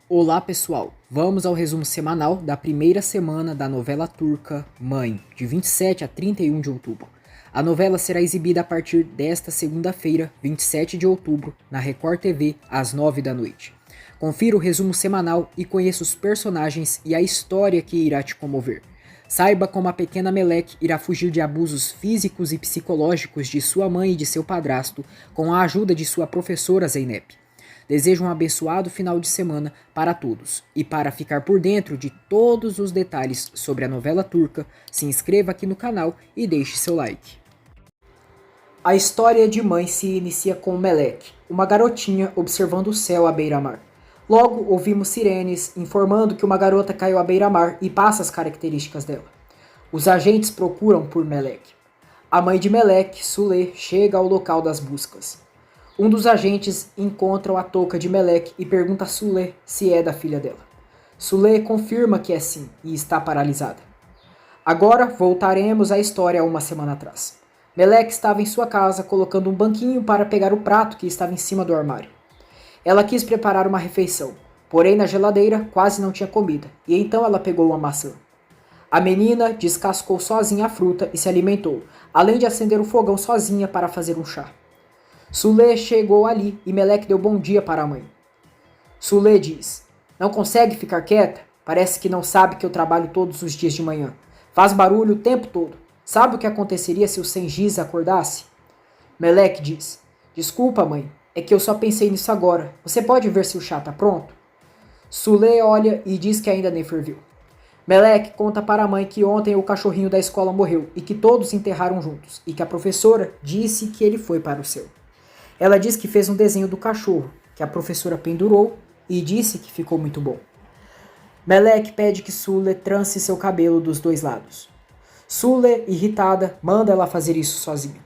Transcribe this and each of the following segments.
Olá pessoal, vamos ao resumo semanal da primeira semana da novela turca Mãe, de 27 a 31 de outubro. A novela será exibida a partir desta segunda-feira, 27 de outubro, na Record TV, às 9 da noite. Confira o resumo semanal e conheça os personagens e a história que irá te comover. Saiba como a pequena Melek irá fugir de abusos físicos e psicológicos de sua mãe e de seu padrasto com a ajuda de sua professora Zeynep. Desejo um abençoado final de semana para todos. E para ficar por dentro de todos os detalhes sobre a novela turca, se inscreva aqui no canal e deixe seu like. A história de Mãe se inicia com Melek, uma garotinha observando o céu à beira-mar. Logo, ouvimos sirenes informando que uma garota caiu à beira-mar e passa as características dela. Os agentes procuram por Melek. A mãe de Melek, Sule, chega ao local das buscas. Um dos agentes encontra a touca de Melek e pergunta a Sule se é da filha dela. Sule confirma que é sim e está paralisada. Agora voltaremos à história uma semana atrás. Melek estava em sua casa colocando um banquinho para pegar o prato que estava em cima do armário. Ela quis preparar uma refeição, porém na geladeira quase não tinha comida, e então ela pegou uma maçã. A menina descascou sozinha a fruta e se alimentou, além de acender o fogão sozinha para fazer um chá. Sule chegou ali e Melek deu bom dia para a mãe. Sule diz: "Não consegue ficar quieta? Parece que não sabe que eu trabalho todos os dias de manhã. Faz barulho o tempo todo. Sabe o que aconteceria se o Sengiz acordasse?" Melek diz: "Desculpa, mãe. É que eu só pensei nisso agora. Você pode ver se o chá tá pronto?" Sule olha e diz que ainda nem ferveu. Melek conta para a mãe que ontem o cachorrinho da escola morreu e que todos enterraram juntos, e que a professora disse que ele foi para o céu. Ela diz que fez um desenho do cachorro, que a professora pendurou e disse que ficou muito bom. Melek pede que Sule transe seu cabelo dos dois lados. Sule, irritada, manda ela fazer isso sozinha.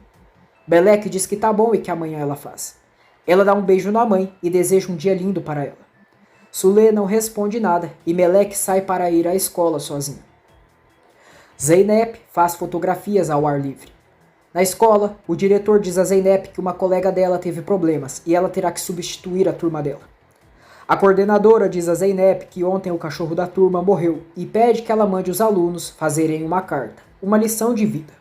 Melek diz que tá bom e que amanhã ela faz. Ela dá um beijo na mãe e deseja um dia lindo para ela. Sule não responde nada e Melek sai para ir à escola sozinha. Zeynep faz fotografias ao ar livre. Na escola, o diretor diz a Zeynep que uma colega dela teve problemas e ela terá que substituir a turma dela. A coordenadora diz a Zeynep que ontem o cachorro da turma morreu e pede que ela mande os alunos fazerem uma carta, uma lição de vida.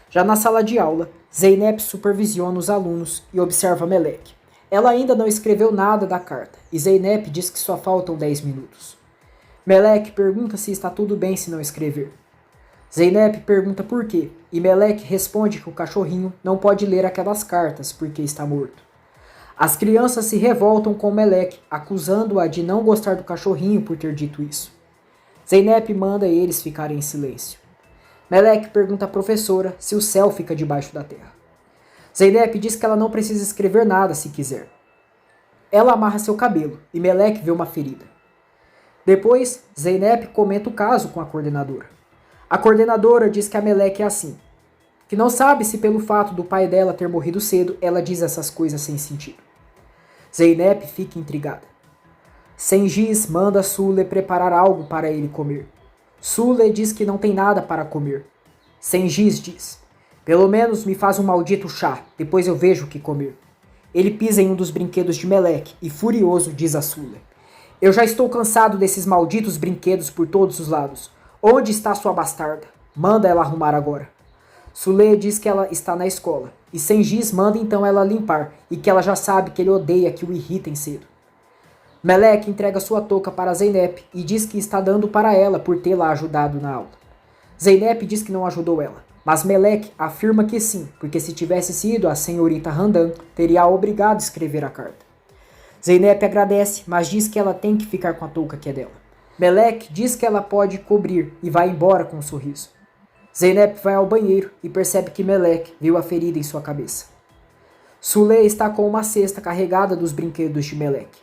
Já na sala de aula, Zeynep supervisiona os alunos e observa Melek. Ela ainda não escreveu nada da carta e Zeynep diz que só faltam 10 minutos. Melek pergunta se está tudo bem se não escrever. Zeynep pergunta por quê e Melek responde que o cachorrinho não pode ler aquelas cartas porque está morto. As crianças se revoltam com Melek, acusando-a de não gostar do cachorrinho por ter dito isso. Zeynep manda eles ficarem em silêncio. Melek pergunta à professora se o céu fica debaixo da terra. Zeynep diz que ela não precisa escrever nada se quiser. Ela amarra seu cabelo e Melek vê uma ferida. Depois, Zeynep comenta o caso com a coordenadora. A coordenadora diz que a Melek é assim, que não sabe se pelo fato do pai dela ter morrido cedo, ela diz essas coisas sem sentido. Zeynep fica intrigada. Sengiz manda Sule preparar algo para ele comer. Sule diz que não tem nada para comer. Sengiz diz: "Pelo menos me faz um maldito chá, depois eu vejo o que comer." Ele pisa em um dos brinquedos de Melek e, furioso, diz a Sule: "Eu já estou cansado desses malditos brinquedos por todos os lados. Onde está sua bastarda? Manda ela arrumar agora." Sule diz que ela está na escola, e Sengiz manda então ela limpar, e que ela já sabe que ele odeia que o irritem cedo. Melek entrega sua touca para Zeynep e diz que está dando para ela por tê-la ajudado na aula. Zeynep diz que não ajudou ela, mas Melek afirma que sim, porque se tivesse sido a senhorita Handan, teria a obrigado a escrever a carta. Zeynep agradece, mas diz que ela tem que ficar com a touca que é dela. Melek diz que ela pode cobrir e vai embora com um sorriso. Zeynep vai ao banheiro e percebe que Melek viu a ferida em sua cabeça. Sule está com uma cesta carregada dos brinquedos de Melek.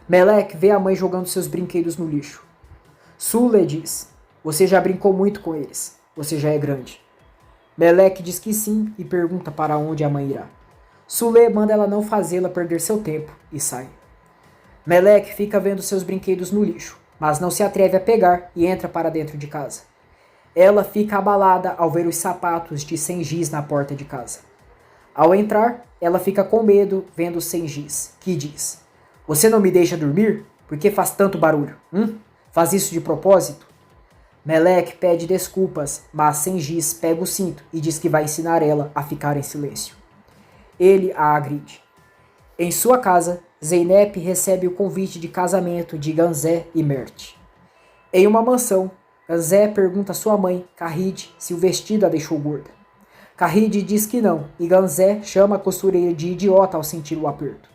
Melek vê a mãe jogando seus brinquedos no lixo. Sule diz: "Você já brincou muito com eles. Você já é grande." Melek diz que sim e pergunta para onde a mãe irá. Sule manda ela não fazê-la perder seu tempo e sai. Melek fica vendo seus brinquedos no lixo, mas não se atreve a pegar e entra para dentro de casa. Ela fica abalada ao ver os sapatos de Sengiz na porta de casa. Ao entrar, ela fica com medo vendo Sengiz, que diz: "Você não me deixa dormir? Por que faz tanto barulho? Faz isso de propósito? Meleque pede desculpas, mas Sengiz pega o cinto e diz que vai ensinar ela a ficar em silêncio. Ele a agride. Em sua casa, Zeynep recebe o convite de casamento de Ganzé e Mert. Em uma mansão, Ganzé pergunta a sua mãe, Kahid, se o vestido a deixou gorda. Kahid diz que não, e Ganzé chama a costureira de idiota ao sentir o aperto.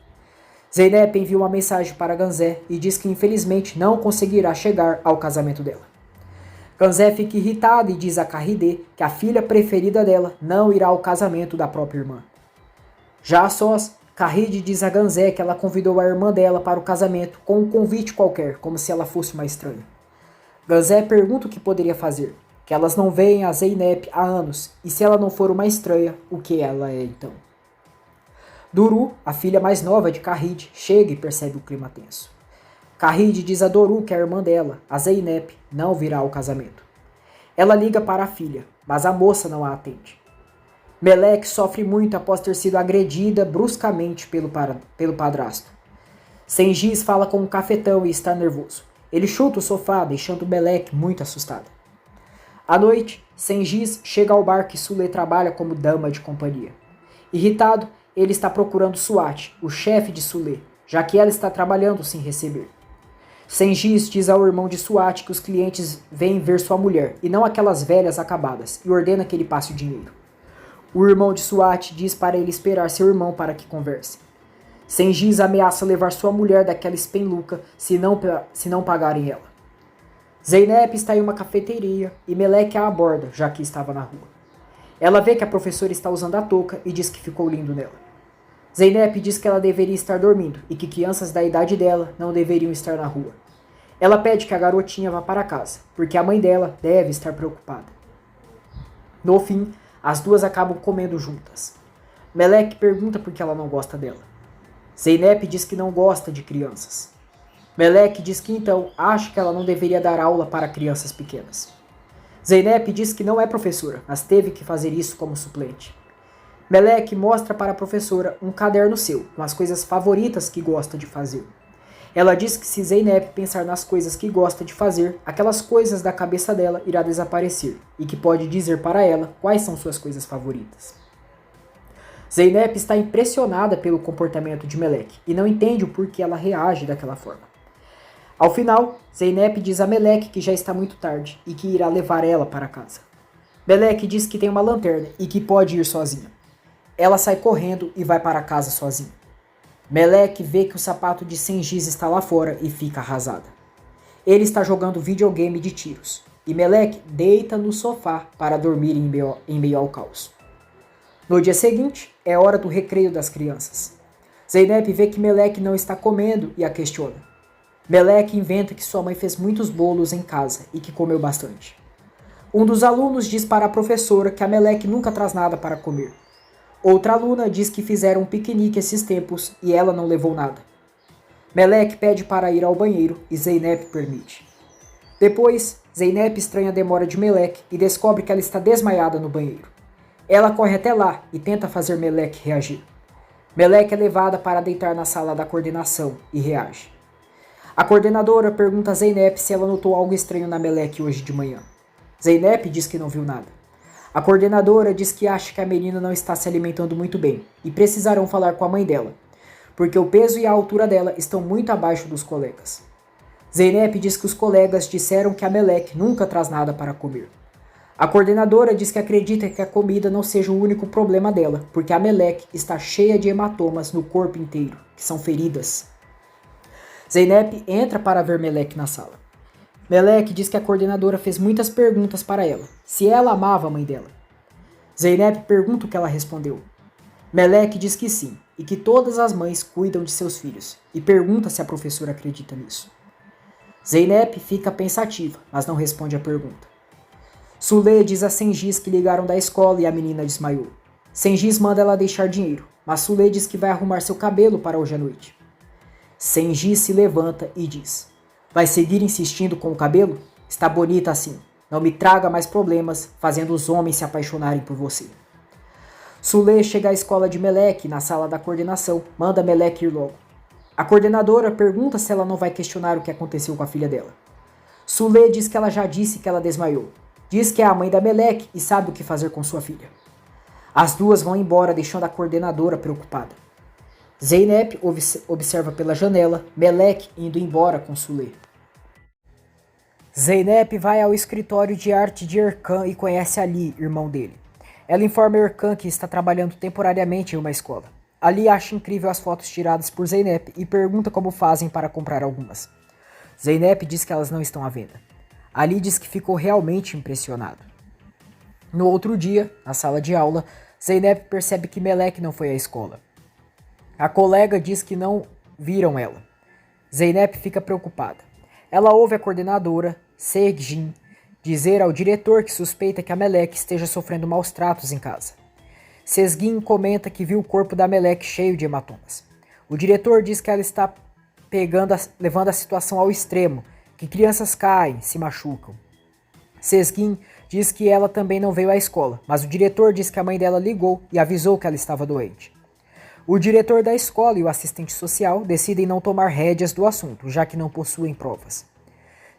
Zeynep envia uma mensagem para Ganzé e diz que infelizmente não conseguirá chegar ao casamento dela. Ganzé fica irritada e diz a Kahide que a filha preferida dela não irá ao casamento da própria irmã. Já a sós, Kahide diz a Ganzé que ela convidou a irmã dela para o casamento com um convite qualquer, como se ela fosse uma estranha. Ganzé pergunta o que poderia fazer, que elas não veem a Zeynep há anos, e se ela não for uma estranha, o que ela é então? Duru, a filha mais nova de Kahide, chega e percebe o clima tenso. Kahide diz a Duru que a irmã dela, a Zeynep, não virá ao casamento. Ela liga para a filha, mas a moça não a atende. Meleque sofre muito após ter sido agredida bruscamente pelo padrasto. Sengiz fala com um cafetão e está nervoso. Ele chuta o sofá, deixando Meleque muito assustada. À noite, Sengiz chega ao bar que Sule trabalha como dama de companhia. Irritado, ele está procurando Suat, o chefe de Sule, já que ela está trabalhando sem receber. Sengiz diz ao irmão de Suat que os clientes vêm ver sua mulher, e não aquelas velhas acabadas, e ordena que ele passe o dinheiro. O irmão de Suat diz para ele esperar seu irmão para que converse. Sengiz ameaça levar sua mulher daquela espenluca se não pagarem ela. Zeynep está em uma cafeteria e Meleque a aborda, já que estava na rua. Ela vê que a professora está usando a touca e diz que ficou lindo nela. Zeynep diz que ela deveria estar dormindo e que crianças da idade dela não deveriam estar na rua. Ela pede que a garotinha vá para casa, porque a mãe dela deve estar preocupada. No fim, as duas acabam comendo juntas. Meleque pergunta por que ela não gosta dela. Zeynep diz que não gosta de crianças. Meleque diz que então acha que ela não deveria dar aula para crianças pequenas. Zeynep diz que não é professora, mas teve que fazer isso como suplente. Meleque mostra para a professora um caderno seu, com as coisas favoritas que gosta de fazer. Ela diz que se Zeynep pensar nas coisas que gosta de fazer, aquelas coisas da cabeça dela irá desaparecer, e que pode dizer para ela quais são suas coisas favoritas. Zeynep está impressionada pelo comportamento de Meleque, e não entende o porquê ela reage daquela forma. Ao final, Zeynep diz a Meleque que já está muito tarde, e que irá levar ela para casa. Meleque diz que tem uma lanterna, e que pode ir sozinha. Ela sai correndo e vai para casa sozinha. Meleque vê que o sapato de Sengiz está lá fora e fica arrasada. Ele está jogando videogame de tiros, e Meleque deita no sofá para dormir em meio ao caos. No dia seguinte, é hora do recreio das crianças. Zeynep vê que Meleque não está comendo e a questiona. Meleque inventa que sua mãe fez muitos bolos em casa e que comeu bastante. Um dos alunos diz para a professora que a Meleque nunca traz nada para comer. Outra aluna diz que fizeram um piquenique esses tempos e ela não levou nada. Meleque pede para ir ao banheiro e Zeynep permite. Depois, Zeynep estranha a demora de Meleque e descobre que ela está desmaiada no banheiro. Ela corre até lá e tenta fazer Meleque reagir. Meleque é levada para deitar na sala da coordenação e reage. A coordenadora pergunta a Zeynep se ela notou algo estranho na Meleque hoje de manhã. Zeynep diz que não viu nada. A coordenadora diz que acha que a menina não está se alimentando muito bem e precisarão falar com a mãe dela, porque o peso e a altura dela estão muito abaixo dos colegas. Zeynep diz que os colegas disseram que a Meleque nunca traz nada para comer. A coordenadora diz que acredita que a comida não seja o único problema dela, porque a Meleque está cheia de hematomas no corpo inteiro, que são feridas. Zeynep entra para ver Meleque na sala. Meleque diz que a coordenadora fez muitas perguntas para ela, se ela amava a mãe dela. Zeynep pergunta o que ela respondeu. Meleque diz que sim, e que todas as mães cuidam de seus filhos, e pergunta se a professora acredita nisso. Zeynep fica pensativa, mas não responde a pergunta. Sule diz a Sengiz que ligaram da escola e a menina desmaiou. Sengiz manda ela deixar dinheiro, mas Sule diz que vai arrumar seu cabelo para hoje à noite. Sengiz se levanta e diz: vai seguir insistindo com o cabelo? Está bonita assim. Não me traga mais problemas, fazendo os homens se apaixonarem por você. Sule chega à escola de Meleque, na sala da coordenação, manda Meleque ir logo. A coordenadora pergunta se ela não vai questionar o que aconteceu com a filha dela. Sule diz que ela já disse que ela desmaiou. Diz que é a mãe da Melek e sabe o que fazer com sua filha. As duas vão embora, deixando a coordenadora preocupada. Zeynep observa pela janela Melek indo embora com Sule. Zeynep vai ao escritório de arte de Erkan e conhece Ali, irmão dele. Ela informa Erkan que está trabalhando temporariamente em uma escola. Ali acha incrível as fotos tiradas por Zeynep e pergunta como fazem para comprar algumas. Zeynep diz que elas não estão à venda. Ali diz que ficou realmente impressionado. No outro dia, na sala de aula, Zeynep percebe que Melek não foi à escola. A colega diz que não viram ela. Zeynep fica preocupada. Ela ouve a coordenadora, Sejin, dizer ao diretor que suspeita que a Melek esteja sofrendo maus tratos em casa. Sezgin comenta que viu o corpo da Melek cheio de hematomas. O diretor diz que ela está levando a situação ao extremo, que crianças caem, se machucam. Sezgin diz que ela também não veio à escola, mas o diretor diz que a mãe dela ligou e avisou que ela estava doente. O diretor da escola e o assistente social decidem não tomar rédeas do assunto, já que não possuem provas.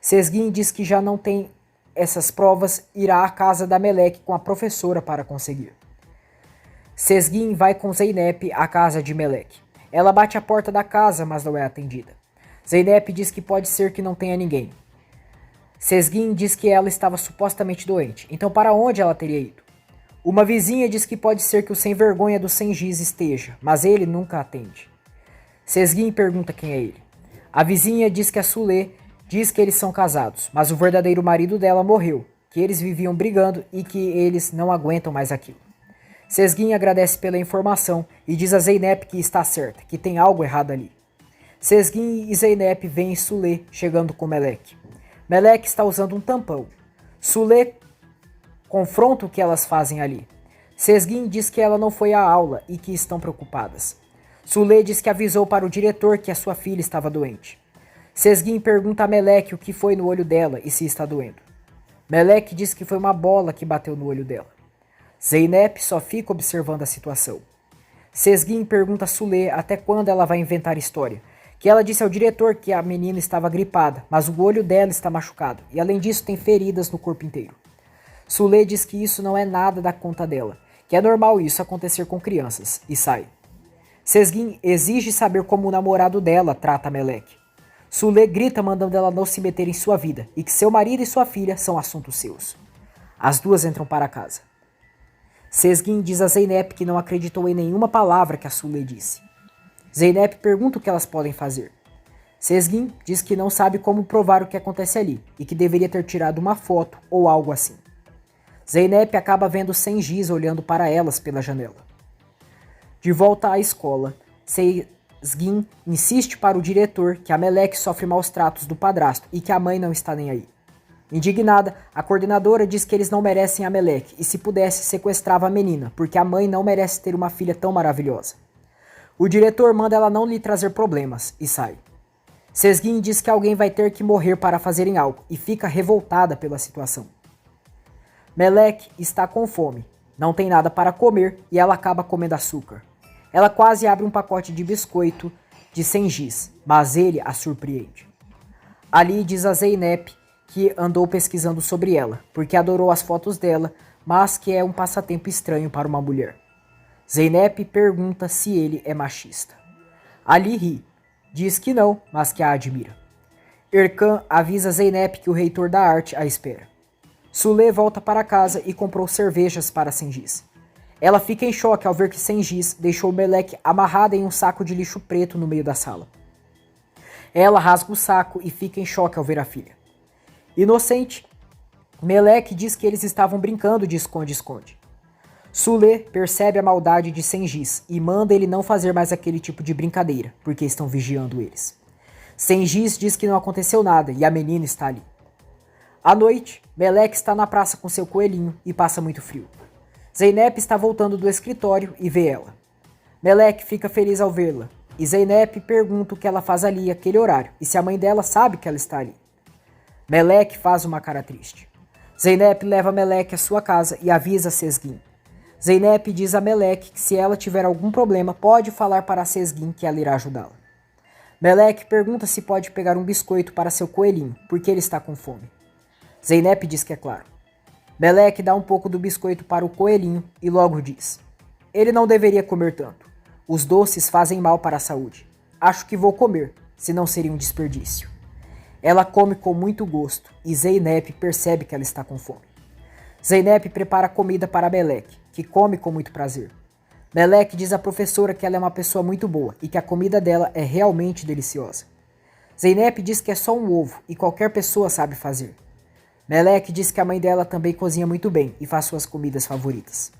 Sezgin diz que já não tem essas provas, irá à casa da Melek com a professora para conseguir. Sezgin vai com Zeynep à casa de Melek. Ela bate a porta da casa, mas não é atendida. Zeynep diz que pode ser que não tenha ninguém. Sezgin diz que ela estava supostamente doente, então para onde ela teria ido? Uma vizinha diz que pode ser que o sem-vergonha do Sengiz esteja, mas ele nunca atende. Sezgin pergunta quem é ele. A vizinha diz que a Sule diz que eles são casados, mas o verdadeiro marido dela morreu, que eles viviam brigando e que eles não aguentam mais aquilo. Sezgin agradece pela informação e diz a Zeynep que está certa, que tem algo errado ali. Sezgin e Zeynep veem Sule chegando com Melek. Melek está usando um tampão. Sule confronta o que elas fazem ali. Sezgin diz que ela não foi à aula e que estão preocupadas. Sule diz que avisou para o diretor que a sua filha estava doente. Sezgin pergunta a Melek o que foi no olho dela e se está doendo. Melek diz que foi uma bola que bateu no olho dela. Zeynep só fica observando a situação. Sezgin pergunta a Sule até quando ela vai inventar história, que ela disse ao diretor que a menina estava gripada, mas o olho dela está machucado e além disso tem feridas no corpo inteiro. Sule diz que isso não é nada da conta dela, que é normal isso acontecer com crianças, e sai. Sezgin exige saber como o namorado dela trata a Melek. Sule grita mandando ela não se meter em sua vida e que seu marido e sua filha são assuntos seus. As duas entram para casa. Sezgin diz a Zeynep que não acreditou em nenhuma palavra que a Sule disse. Zeynep pergunta o que elas podem fazer. Sezgin diz que não sabe como provar o que acontece ali e que deveria ter tirado uma foto ou algo assim. Zeynep acaba vendo Sengiz olhando para elas pela janela. De volta à escola, Sezgin insiste para o diretor que a Melek sofre maus tratos do padrasto e que a mãe não está nem aí. Indignada, a coordenadora diz que eles não merecem a Melek e se pudesse sequestrava a menina, porque a mãe não merece ter uma filha tão maravilhosa. O diretor manda ela não lhe trazer problemas e sai. Sezgin diz que alguém vai ter que morrer para fazerem algo e fica revoltada pela situação. Melek está com fome, não tem nada para comer e ela acaba comendo açúcar. Ela quase abre um pacote de biscoito de Sengiz, mas ele a surpreende. Ali diz a Zeynep que andou pesquisando sobre ela, porque adorou as fotos dela, mas que é um passatempo estranho para uma mulher. Zeynep pergunta se ele é machista. Ali ri, diz que não, mas que a admira. Erkan avisa Zeynep que o reitor da arte a espera. Sule volta para casa e comprou cervejas para Sengiz. Ela fica em choque ao ver que Sengiz deixou Melek amarrada em um saco de lixo preto no meio da sala. Ela rasga o saco e fica em choque ao ver a filha. Inocente, Melek diz que eles estavam brincando de esconde-esconde. Sule percebe a maldade de Sengiz e manda ele não fazer mais aquele tipo de brincadeira, porque estão vigiando eles. Sengiz diz que não aconteceu nada e a menina está ali. À noite, Melek está na praça com seu coelhinho e passa muito frio. Zeynep está voltando do escritório e vê ela. Melek fica feliz ao vê-la e Zeynep pergunta o que ela faz ali àquele horário e se a mãe dela sabe que ela está ali. Melek faz uma cara triste. Zeynep leva Melek à sua casa e avisa Sezgin. Zeynep diz a Melek que se ela tiver algum problema pode falar para Sezgin que ela irá ajudá-la. Meleque pergunta se pode pegar um biscoito para seu coelhinho, porque ele está com fome. Zeynep diz que é claro. Meleque dá um pouco do biscoito para o coelhinho e logo diz: ele não deveria comer tanto. Os doces fazem mal para a saúde. Acho que vou comer, senão seria um desperdício. Ela come com muito gosto e Zeynep percebe que ela está com fome. Zeynep prepara comida para Meleque, que come com muito prazer. Meleque diz à professora que ela é uma pessoa muito boa e que a comida dela é realmente deliciosa. Zeynep diz que é só um ovo e qualquer pessoa sabe fazer. Meleque diz que a mãe dela também cozinha muito bem e faz suas comidas favoritas.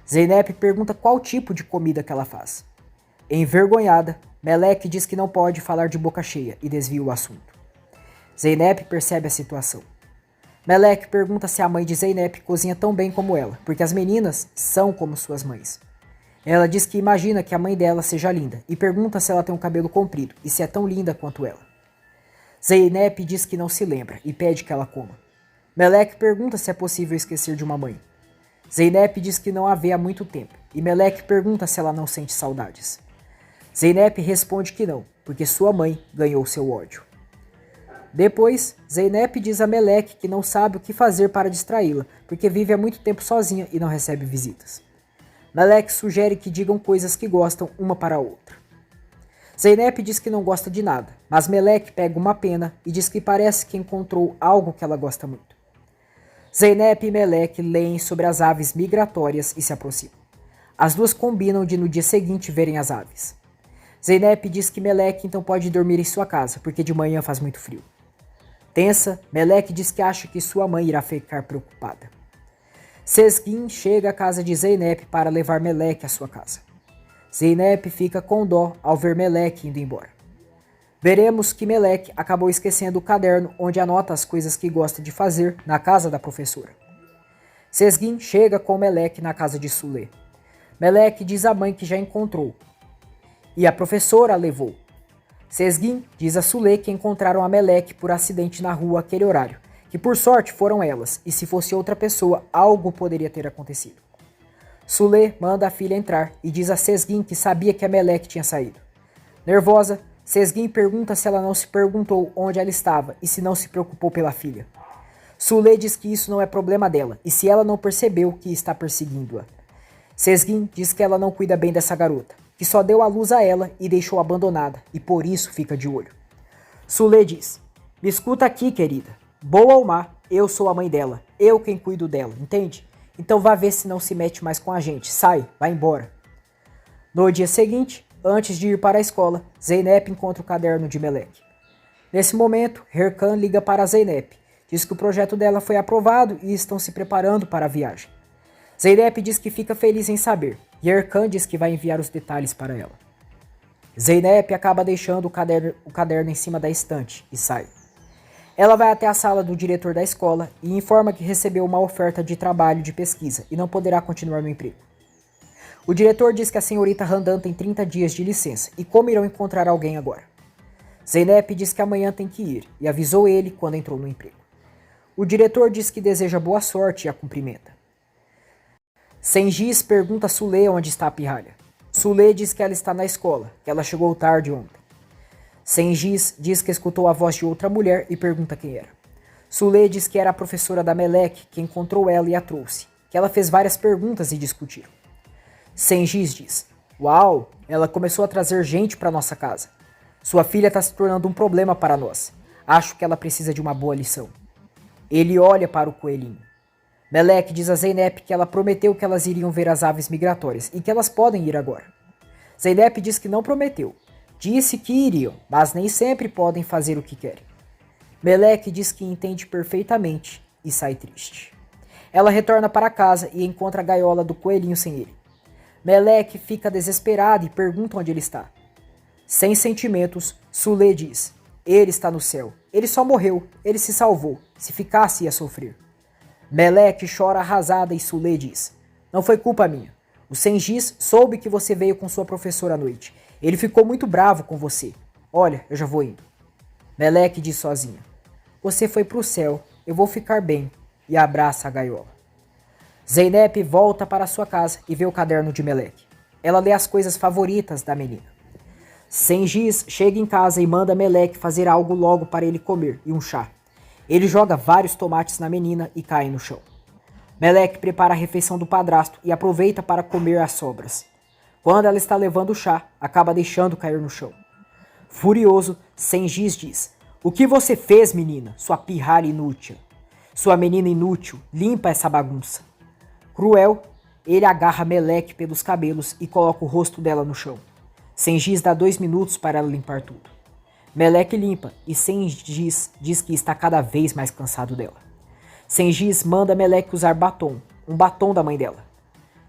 Zeynep pergunta qual tipo de comida que ela faz. Envergonhada, Meleque diz que não pode falar de boca cheia e desvia o assunto. Zeynep percebe a situação. Meleque pergunta se a mãe de Zeynep cozinha tão bem como ela, porque as meninas são como suas mães. Ela diz que imagina que a mãe dela seja linda e pergunta se ela tem um cabelo comprido e se é tão linda quanto ela. Zeynep diz que não se lembra e pede que ela coma. Meleque pergunta se é possível esquecer de uma mãe. Zeynep diz que não a vê há muito tempo e Meleque pergunta se ela não sente saudades. Zeynep responde que não, porque sua mãe ganhou seu ódio. Depois, Zeynep diz a Meleque que não sabe o que fazer para distraí-la, porque vive há muito tempo sozinha e não recebe visitas. Meleque sugere que digam coisas que gostam uma para a outra. Zeynep diz que não gosta de nada, mas Meleque pega uma pena e diz que parece que encontrou algo que ela gosta muito. Zeynep e Meleque leem sobre as aves migratórias e se aproximam. As duas combinam de no dia seguinte verem as aves. Zeynep diz que Meleque então pode dormir em sua casa, porque de manhã faz muito frio. Tensa, Meleque diz que acha que sua mãe irá ficar preocupada. Sezgin chega à casa de Zeynep para levar Meleque à sua casa. Zeynep fica com dó ao ver Meleque indo embora. Veremos que Meleque acabou esquecendo o caderno onde anota as coisas que gosta de fazer na casa da professora. Sezgin chega com Meleque na casa de Sule. Meleque diz à mãe que já encontrou e a professora a levou. Sezgin diz a Sule que encontraram a Meleque por acidente na rua àquele horário, que por sorte foram elas, e se fosse outra pessoa, algo poderia ter acontecido. Sule manda a filha entrar e diz a Sezgin que sabia que a Meleque tinha saído. Nervosa, Sezgin pergunta se ela não se perguntou onde ela estava e se não se preocupou pela filha. Sule diz que isso não é problema dela e se ela não percebeu que está perseguindo-a. Sezgin diz que ela não cuida bem dessa garota, que só deu à luz a ela e deixou abandonada, e por isso fica de olho. Sule diz: me escuta aqui, querida. Boa ou má, eu sou a mãe dela. Eu quem cuido dela, entende? Então vá ver se não se mete mais com a gente. Sai, vai embora. No dia seguinte, antes de ir para a escola, Zeynep encontra o caderno de Meleque. Nesse momento, Erkan liga para Zeynep. Diz que o projeto dela foi aprovado e estão se preparando para a viagem. Zeynep diz que fica feliz em saber. E Erkan diz que vai enviar os detalhes para ela. Zeynep acaba deixando o caderno em cima da estante e sai. Ela vai até a sala do diretor da escola e informa que recebeu uma oferta de trabalho de pesquisa e não poderá continuar no emprego. O diretor diz que a senhorita Randan tem 30 dias de licença e como irão encontrar alguém agora. Zeynep diz que amanhã tem que ir e avisou ele quando entrou no emprego. O diretor diz que deseja boa sorte e a cumprimenta. Sengiz pergunta a Sule onde está a pirralha. Sule diz que ela está na escola, que ela chegou tarde ontem. Sengiz diz que escutou a voz de outra mulher e pergunta quem era. Sule diz que era a professora da Meleque que encontrou ela e a trouxe, que ela fez várias perguntas e discutiram. Sengiz diz: uau, ela começou a trazer gente para nossa casa. Sua filha está se tornando um problema para nós. Acho que ela precisa de uma boa lição. Ele olha para o coelhinho. Meleque diz a Zeynep que ela prometeu que elas iriam ver as aves migratórias e que elas podem ir agora. Zeynep diz que não prometeu. Disse que iriam, mas nem sempre podem fazer o que querem. Meleque diz que entende perfeitamente e sai triste. Ela retorna para casa e encontra a gaiola do coelhinho sem ele. Meleque fica desesperada e pergunta onde ele está. Sem sentimentos, Sule diz: ele está no céu. Ele só morreu. Ele se salvou. Se ficasse, ia sofrer. Meleque chora arrasada e Sule diz: não foi culpa minha. O Sengiz soube que você veio com sua professora à noite. Ele ficou muito bravo com você. Olha, eu já vou indo. Meleque diz sozinha: você foi pro céu, eu vou ficar bem. E abraça a gaiola. Zeynep volta para sua casa e vê o caderno de Meleque. Ela lê as coisas favoritas da menina. Sengiz chega em casa e manda Meleque fazer algo logo para ele comer e um chá. Ele joga vários tomates na menina e cai no chão. Meleque prepara a refeição do padrasto e aproveita para comer as sobras. Quando ela está levando o chá, acaba deixando cair no chão. Furioso, Sengiz diz: "O que você fez, menina, sua pirralha inútil? Sua menina inútil, limpa essa bagunça." Cruel, ele agarra Meleque pelos cabelos e coloca o rosto dela no chão. Sengiz dá 2 minutos para ela limpar tudo. Meleque limpa e Sengiz diz que está cada vez mais cansado dela. Sengiz manda Meleque usar batom, um batom da mãe dela.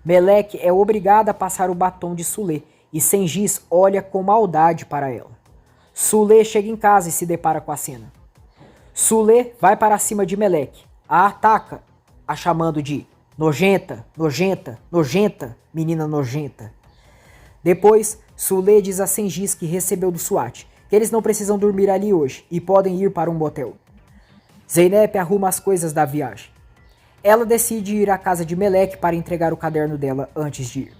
Meleque é obrigada a passar o batom de Sulê e Sengiz olha com maldade para ela. Sulê chega em casa e se depara com a cena. Sulê vai para cima de Meleque, a ataca, a chamando de nojenta, nojenta, nojenta, menina nojenta. Depois, Sulê diz a Sengiz que recebeu do SWAT que eles não precisam dormir ali hoje e podem ir para um motel. Zeynep arruma as coisas da viagem. Ela decide ir à casa de Meleque para entregar o caderno dela antes de ir.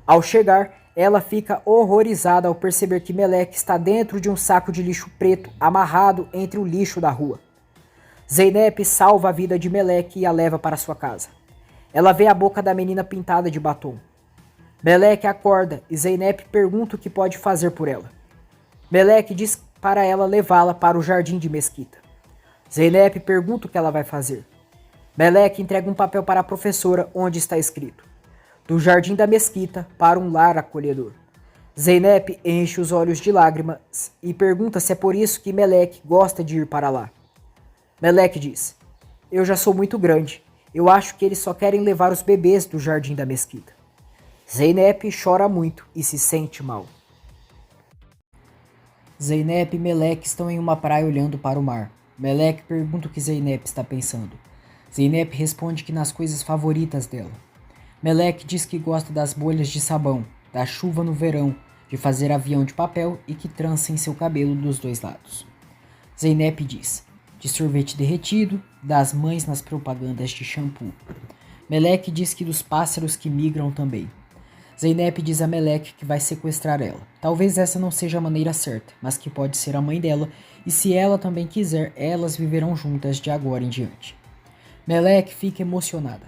Ao chegar, ela fica horrorizada ao perceber que Meleque está dentro de um saco de lixo preto amarrado entre o lixo da rua. Zeynep salva a vida de Meleque e a leva para sua casa. Ela vê a boca da menina pintada de batom. Meleque acorda e Zeynep pergunta o que pode fazer por ela. Meleque diz para ela levá-la para o jardim de Mesquita. Zeynep pergunta o que ela vai fazer. Meleque entrega um papel para a professora onde está escrito: "Do jardim da Mesquita para um lar acolhedor." Zeynep enche os olhos de lágrimas e pergunta se é por isso que Meleque gosta de ir para lá. Meleque diz: "Eu já sou muito grande. Eu acho que eles só querem levar os bebês do jardim da Mesquita." Zeynep chora muito e se sente mal. Zeynep e Meleque estão em uma praia olhando para o mar. Meleque pergunta o que Zeynep está pensando. Zeynep responde que nas coisas favoritas dela. Meleque diz que gosta das bolhas de sabão, da chuva no verão, de fazer avião de papel e que trança em seu cabelo dos 2 lados. Zeynep diz: de sorvete derretido, das mães nas propagandas de shampoo. Meleque diz que dos pássaros que migram também. Zeynep diz a Meleque que vai sequestrar ela. Talvez essa não seja a maneira certa, mas que pode ser a mãe dela, e se ela também quiser, elas viverão juntas de agora em diante. Meleque fica emocionada.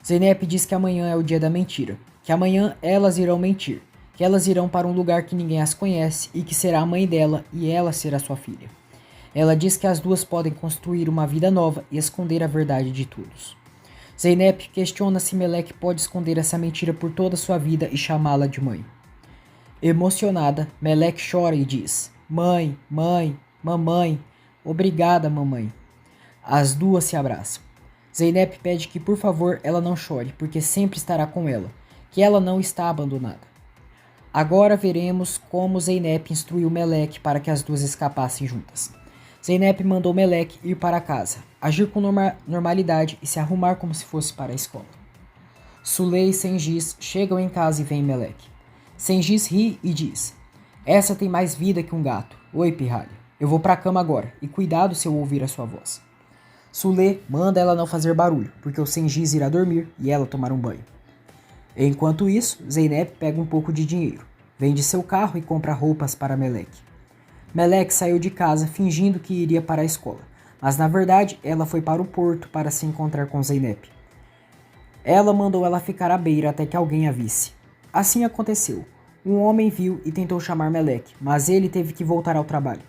Zeynep diz que amanhã é o dia da mentira, que amanhã elas irão mentir, que elas irão para um lugar que ninguém as conhece e que será a mãe dela e ela será sua filha. Ela diz que as duas podem construir uma vida nova e esconder a verdade de todos. Zeynep questiona se Meleque pode esconder essa mentira por toda sua vida e chamá-la de mãe. Emocionada, Meleque chora e diz: "Mãe, mãe, mamãe, obrigada, mamãe." As duas se abraçam. Zeynep pede que por favor ela não chore, porque sempre estará com ela, que ela não está abandonada. Agora veremos como Zeynep instruiu Meleque para que as duas escapassem juntas. Zeynep mandou Meleque ir para casa, agir com normalidade e se arrumar como se fosse para a escola. Sulê e Sengiz chegam em casa e veem Meleque. Sengiz ri e diz: "Essa tem mais vida que um gato. Oi, pirralha. Eu vou para a cama agora, e cuidado se eu ouvir a sua voz." Sulê manda ela não fazer barulho, porque o Sengiz irá dormir e ela tomar um banho. Enquanto isso, Zeynep pega um pouco de dinheiro, vende seu carro e compra roupas para Meleque. Meleque saiu de casa fingindo que iria para a escola, mas na verdade ela foi para o porto para se encontrar com Zeynep. Ela mandou ela ficar à beira até que alguém a visse. Assim aconteceu. Um homem viu e tentou chamar Meleque, mas ele teve que voltar ao trabalho.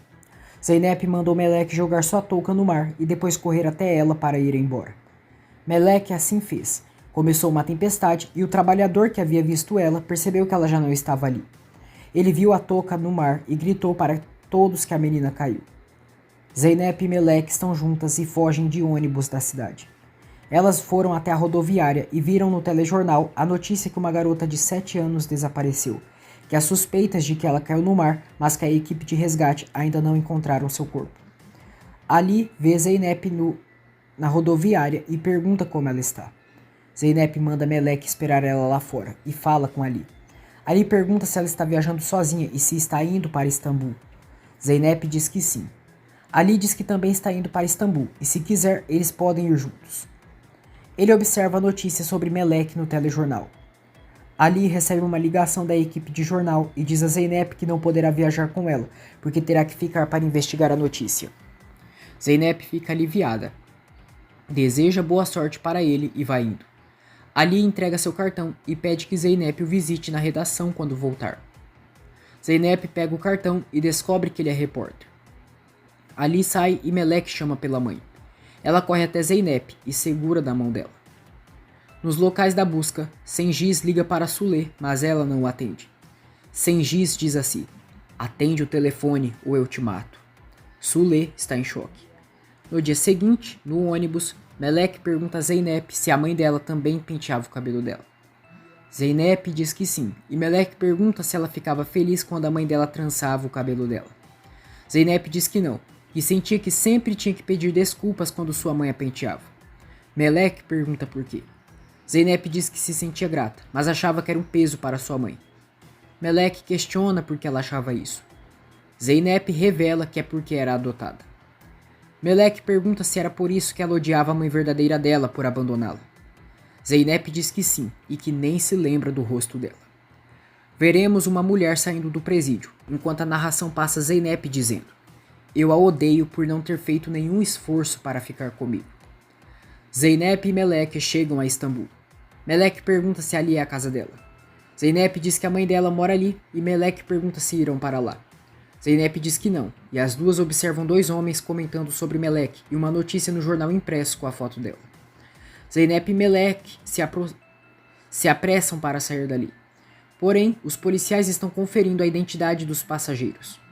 Zeynep mandou Meleque jogar sua touca no mar e depois correr até ela para ir embora. Meleque assim fez. Começou uma tempestade e o trabalhador que havia visto ela percebeu que ela já não estava ali. Ele viu a touca no mar e gritou para todos que a menina caiu. Zeynep e Meleque estão juntas e fogem de ônibus da cidade. Elas foram até a rodoviária e viram no telejornal a notícia que uma garota de 7 anos desapareceu, que há suspeitas de que ela caiu no mar, mas que a equipe de resgate ainda não encontraram seu corpo. Ali vê Zeynep na rodoviária e pergunta como ela está. Zeynep manda Meleque esperar ela lá fora e fala com Ali. Ali pergunta se ela está viajando sozinha e se está indo para Istambul. Zeynep diz que sim. Ali diz que também está indo para Istambul e se quiser eles podem ir juntos. Ele observa a notícia sobre Meleque no telejornal. Ali recebe uma ligação da equipe de jornal e diz a Zeynep que não poderá viajar com ela, porque terá que ficar para investigar a notícia. Zeynep fica aliviada, deseja boa sorte para ele e vai indo. Ali entrega seu cartão e pede que Zeynep o visite na redação quando voltar. Zeynep pega o cartão e descobre que ele é repórter. Ali sai e Melek chama pela mãe. Ela corre até Zeynep e segura da mão dela. Nos locais da busca, Sengiz liga para Sule, mas ela não o atende. Sengiz diz assim: atende o telefone ou eu te mato. Sule está em choque. No dia seguinte, no ônibus, Melek pergunta a Zeynep se a mãe dela também penteava o cabelo dela. Zeynep diz que sim, e Melek pergunta se ela ficava feliz quando a mãe dela trançava o cabelo dela. Zeynep diz que não, e sentia que sempre tinha que pedir desculpas quando sua mãe a penteava. Melek pergunta por quê. Zeynep diz que se sentia grata, mas achava que era um peso para sua mãe. Melek questiona por que ela achava isso. Zeynep revela que é porque era adotada. Melek pergunta se era por isso que ela odiava a mãe verdadeira dela por abandoná-la. Zeynep diz que sim, e que nem se lembra do rosto dela. Veremos uma mulher saindo do presídio, enquanto a narração passa Zeynep dizendo: eu a odeio por não ter feito nenhum esforço para ficar comigo. Zeynep e Melek chegam a Istambul. Melek pergunta se ali é a casa dela. Zeynep diz que a mãe dela mora ali e Melek pergunta se irão para lá. Zeynep diz que não, e as duas observam dois homens comentando sobre Melek e uma notícia no jornal impresso com a foto dela. Zeynep e Melek se apressam para sair dali. Porém, os policiais estão conferindo a identidade dos passageiros.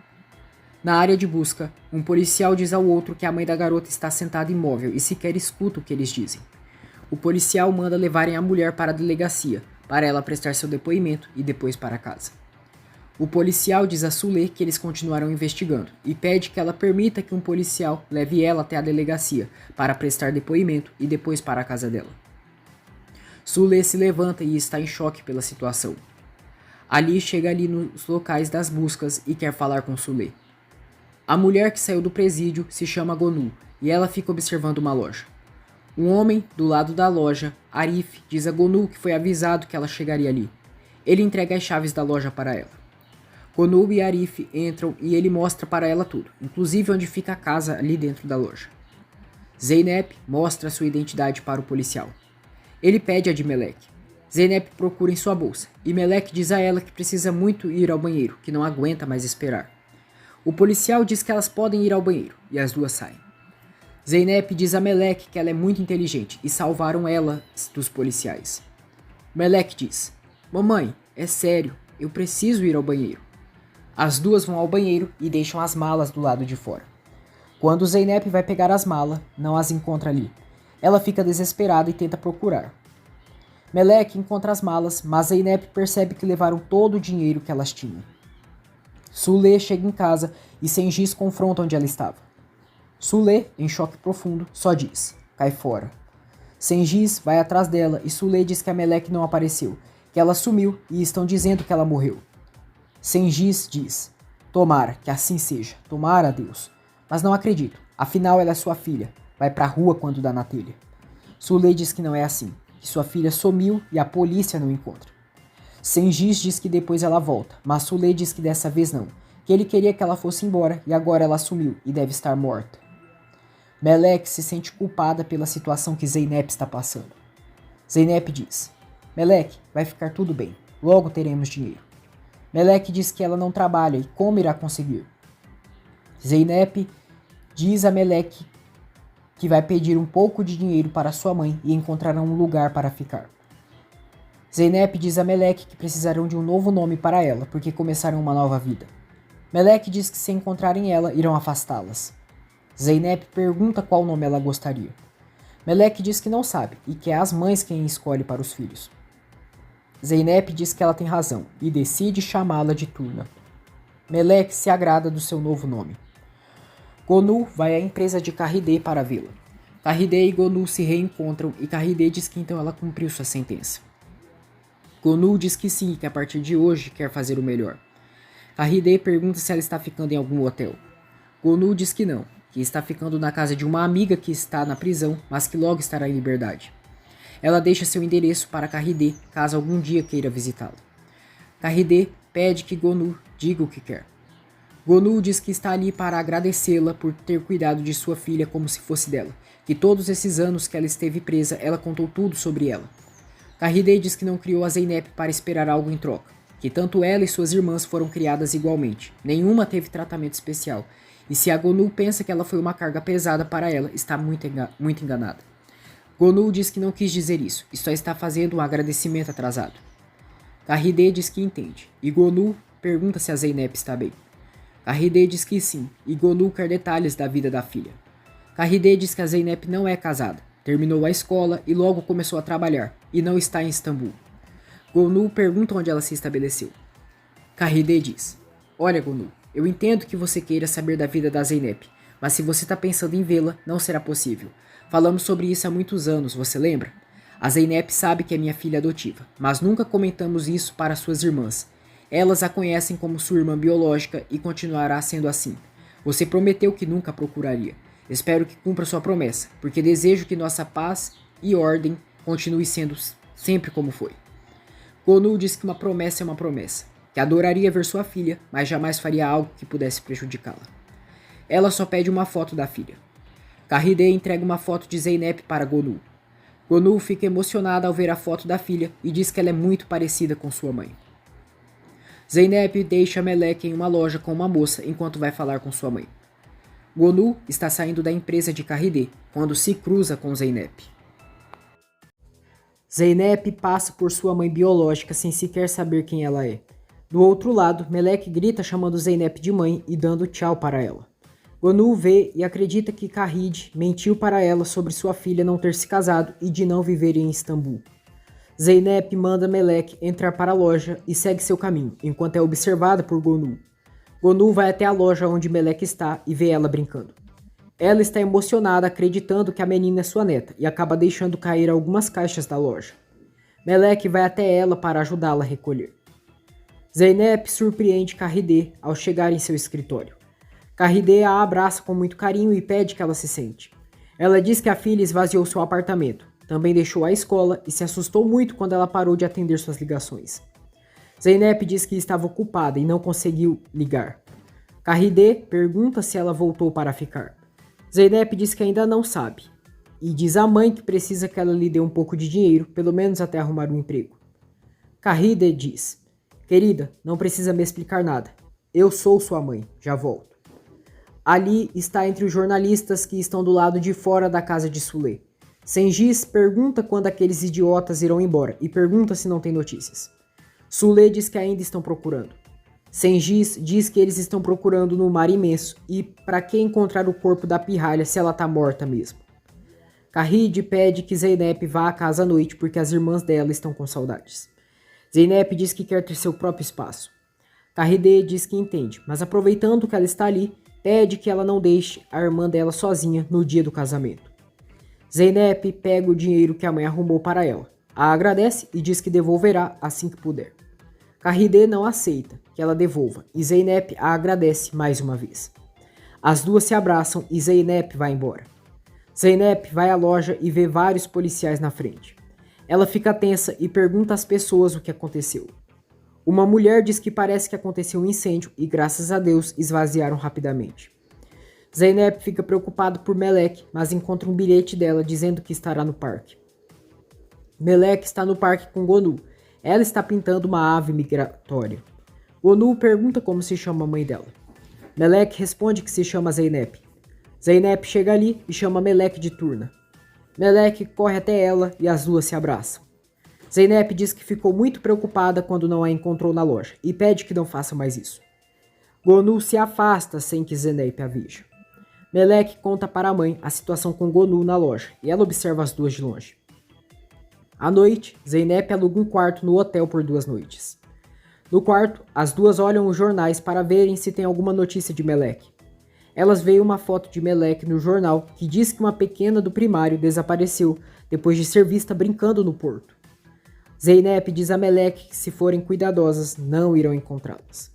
Na área de busca, um policial diz ao outro que a mãe da garota está sentada imóvel e sequer escuta o que eles dizem. O policial manda levarem a mulher para a delegacia, para ela prestar seu depoimento e depois para casa. O policial diz a Sule que eles continuarão investigando e pede que ela permita que um policial leve ela até a delegacia para prestar depoimento e depois para a casa dela. Sule se levanta e está em choque pela situação. Ali chega ali nos locais das buscas e quer falar com Sule. A mulher que saiu do presídio se chama Gonu e ela fica observando uma loja. Um homem do lado da loja, Arif, diz a Gonu que foi avisado que ela chegaria ali. Ele entrega as chaves da loja para ela. Gonu e Arif entram e ele mostra para ela tudo, inclusive onde fica a casa ali dentro da loja. Zeynep mostra sua identidade para o policial. Ele pede a de Melek. Zeynep procura em sua bolsa e Melek diz a ela que precisa muito ir ao banheiro, que não aguenta mais esperar. O policial diz que elas podem ir ao banheiro e as duas saem. Zeynep diz a Melek que ela é muito inteligente e salvaram ela dos policiais. Melek diz: mamãe, é sério, eu preciso ir ao banheiro. As duas vão ao banheiro e deixam as malas do lado de fora. Quando Zeynep vai pegar as malas, não as encontra ali. Ela fica desesperada e tenta procurar. Melek encontra as malas, mas Zeynep percebe que levaram todo o dinheiro que elas tinham. Sule chega em casa e Sengiz confronta onde ela estava. Sule, em choque profundo, só diz: cai fora. Sengiz vai atrás dela e Sule diz que a Melek não apareceu, que ela sumiu e estão dizendo que ela morreu. Sengiz diz: tomara que assim seja, tomara a Deus. Mas não acredito, afinal ela é sua filha, vai pra rua quando dá na telha. Sule diz que não é assim, que sua filha sumiu e a polícia não encontra. Sengiz diz que depois ela volta, mas Sule diz que dessa vez não, que ele queria que ela fosse embora e agora ela sumiu e deve estar morta. Melek se sente culpada pela situação que Zeynep está passando. Zeynep diz: Melek, vai ficar tudo bem, logo teremos dinheiro. Melek diz que ela não trabalha e como irá conseguir. Zeynep diz a Melek que vai pedir um pouco de dinheiro para sua mãe e encontrarão um lugar para ficar. Zeynep diz a Melek que precisarão de um novo nome para ela, porque começarão uma nova vida. Melek diz que se encontrarem ela, irão afastá-las. Zeynep pergunta qual nome ela gostaria. Melek diz que não sabe e que é as mães quem escolhe para os filhos. Zeynep diz que ela tem razão e decide chamá-la de Turna. Melek se agrada do seu novo nome. Gonu vai à empresa de Karide para vê-la. Karide e Gonu se reencontram e Karide diz que então ela cumpriu sua sentença. Gonu diz que sim e que a partir de hoje quer fazer o melhor. Karide pergunta se ela está ficando em algum hotel. Gonu diz que não, que está ficando na casa de uma amiga que está na prisão, mas que logo estará em liberdade. Ela deixa seu endereço para Carridê, caso algum dia queira visitá-la. Carridê pede que Gonu diga o que quer. Gonu diz que está ali para agradecê-la por ter cuidado de sua filha como se fosse dela, que todos esses anos que ela esteve presa, ela contou tudo sobre ela. Carridê diz que não criou a Zeynep para esperar algo em troca, que tanto ela e suas irmãs foram criadas igualmente, nenhuma teve tratamento especial, e se a Gonu pensa que ela foi uma carga pesada para ela, está muito enganada. Gonu diz que não quis dizer isso, e só está fazendo um agradecimento atrasado. Carridê diz que entende, e Gonu pergunta se a Zeynep está bem. Carridê diz que sim, e Gonu quer detalhes da vida da filha. Carridê diz que a Zeynep não é casada, terminou a escola e logo começou a trabalhar, e não está em Istambul. Gonu pergunta onde ela se estabeleceu. Carridê diz: Olha, Gonu, eu entendo que você queira saber da vida da Zeynep, mas se você está pensando em vê-la, não será possível. Falamos sobre isso há muitos anos, você lembra? A Zeynep sabe que é minha filha adotiva, mas nunca comentamos isso para suas irmãs. Elas a conhecem como sua irmã biológica e continuará sendo assim. Você prometeu que nunca a procuraria. Espero que cumpra sua promessa, porque desejo que nossa paz e ordem continue sendo sempre como foi. Gonu diz que uma promessa é uma promessa, que adoraria ver sua filha, mas jamais faria algo que pudesse prejudicá-la. Ela só pede uma foto da filha. Carridê entrega uma foto de Zeynep para Gonu. Gonu fica emocionada ao ver a foto da filha e diz que ela é muito parecida com sua mãe. Zeynep deixa Melek em uma loja com uma moça enquanto vai falar com sua mãe. Gonu está saindo da empresa de Carridê quando se cruza com Zeynep. Zeynep passa por sua mãe biológica sem sequer saber quem ela é. Do outro lado, Melek grita chamando Zeynep de mãe e dando tchau para ela. Gonu vê e acredita que Carrid mentiu para ela sobre sua filha não ter se casado e de não viver em Istambul. Zeynep manda Melek entrar para a loja e segue seu caminho, enquanto é observada por Gonu. Gonu vai até a loja onde Melek está e vê ela brincando. Ela está emocionada acreditando que a menina é sua neta e acaba deixando cair algumas caixas da loja. Melek vai até ela para ajudá-la a recolher. Zeynep surpreende Carridê ao chegar em seu escritório. Carridê a abraça com muito carinho e pede que ela se sente. Ela diz que a filha esvaziou seu apartamento, também deixou a escola e se assustou muito quando ela parou de atender suas ligações. Zeynep diz que estava ocupada e não conseguiu ligar. Carridê pergunta se ela voltou para ficar. Zeynep diz que ainda não sabe e diz à mãe que precisa que ela lhe dê um pouco de dinheiro, pelo menos até arrumar um emprego. Carridê diz: Querida, não precisa me explicar nada. Eu sou sua mãe, já volto. Ali está entre os jornalistas que estão do lado de fora da casa de Sule. Sengiz pergunta quando aqueles idiotas irão embora e pergunta se não tem notícias. Sule diz que ainda estão procurando. Sengiz diz que eles estão procurando no mar imenso e para que encontrar o corpo da pirralha se ela tá morta mesmo. Carrid pede que Zeynep vá à casa à noite porque as irmãs dela estão com saudades. Zeynep diz que quer ter seu próprio espaço. Carridê diz que entende, mas aproveitando que ela está ali, pede que ela não deixe a irmã dela sozinha no dia do casamento. Zeynep pega o dinheiro que a mãe arrumou para ela, a agradece e diz que devolverá assim que puder. Carridê não aceita que ela devolva e Zeynep a agradece mais uma vez. As duas se abraçam e Zeynep vai embora. Zeynep vai à loja e vê vários policiais na frente. Ela fica tensa e pergunta às pessoas o que aconteceu. Uma mulher diz que parece que aconteceu um incêndio e graças a Deus esvaziaram rapidamente. Zeynep fica preocupado por Melek, mas encontra um bilhete dela dizendo que estará no parque. Melek está no parque com Gonu. Ela está pintando uma ave migratória. Gonu pergunta como se chama a mãe dela. Melek responde que se chama Zeynep. Zeynep chega ali e chama Melek de Turna. Melek corre até ela e as duas se abraçam. Zeynep diz que ficou muito preocupada quando não a encontrou na loja e pede que não faça mais isso. Gonu se afasta sem que Zeynep a veja. Melek conta para a mãe a situação com Gonu na loja e ela observa as duas de longe. À noite, Zeynep aluga um quarto no hotel por 2 noites. No quarto, as duas olham os jornais para verem se tem alguma notícia de Melek. Elas veem uma foto de Melek no jornal que diz que uma pequena do primário desapareceu depois de ser vista brincando no porto. Zeynep diz a Melek que se forem cuidadosas, não irão encontrá-las.